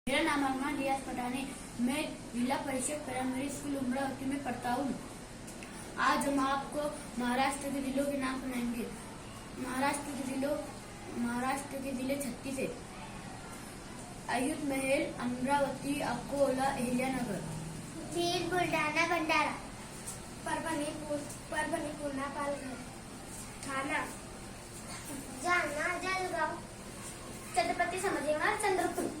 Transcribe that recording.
मेरा नाम अरमान रियाज पठान है। मैं जिला परिषद प्राइमरी स्कूल अमरावती में पढ़ता हूँ। आज हम आपको महाराष्ट्र के जिलों के नाम सुनाएंगे। महाराष्ट्र के जिले 36 है। अयुध महल, अमरावती, अकोला, अहिल्यानगर, बीड, बुलढाणा, भंडारा, परभणी, पूर्णा, पालघर, ठाणा, जालना, जळगाव, छत्रपती संभाजीनगर, चंद्रपूर.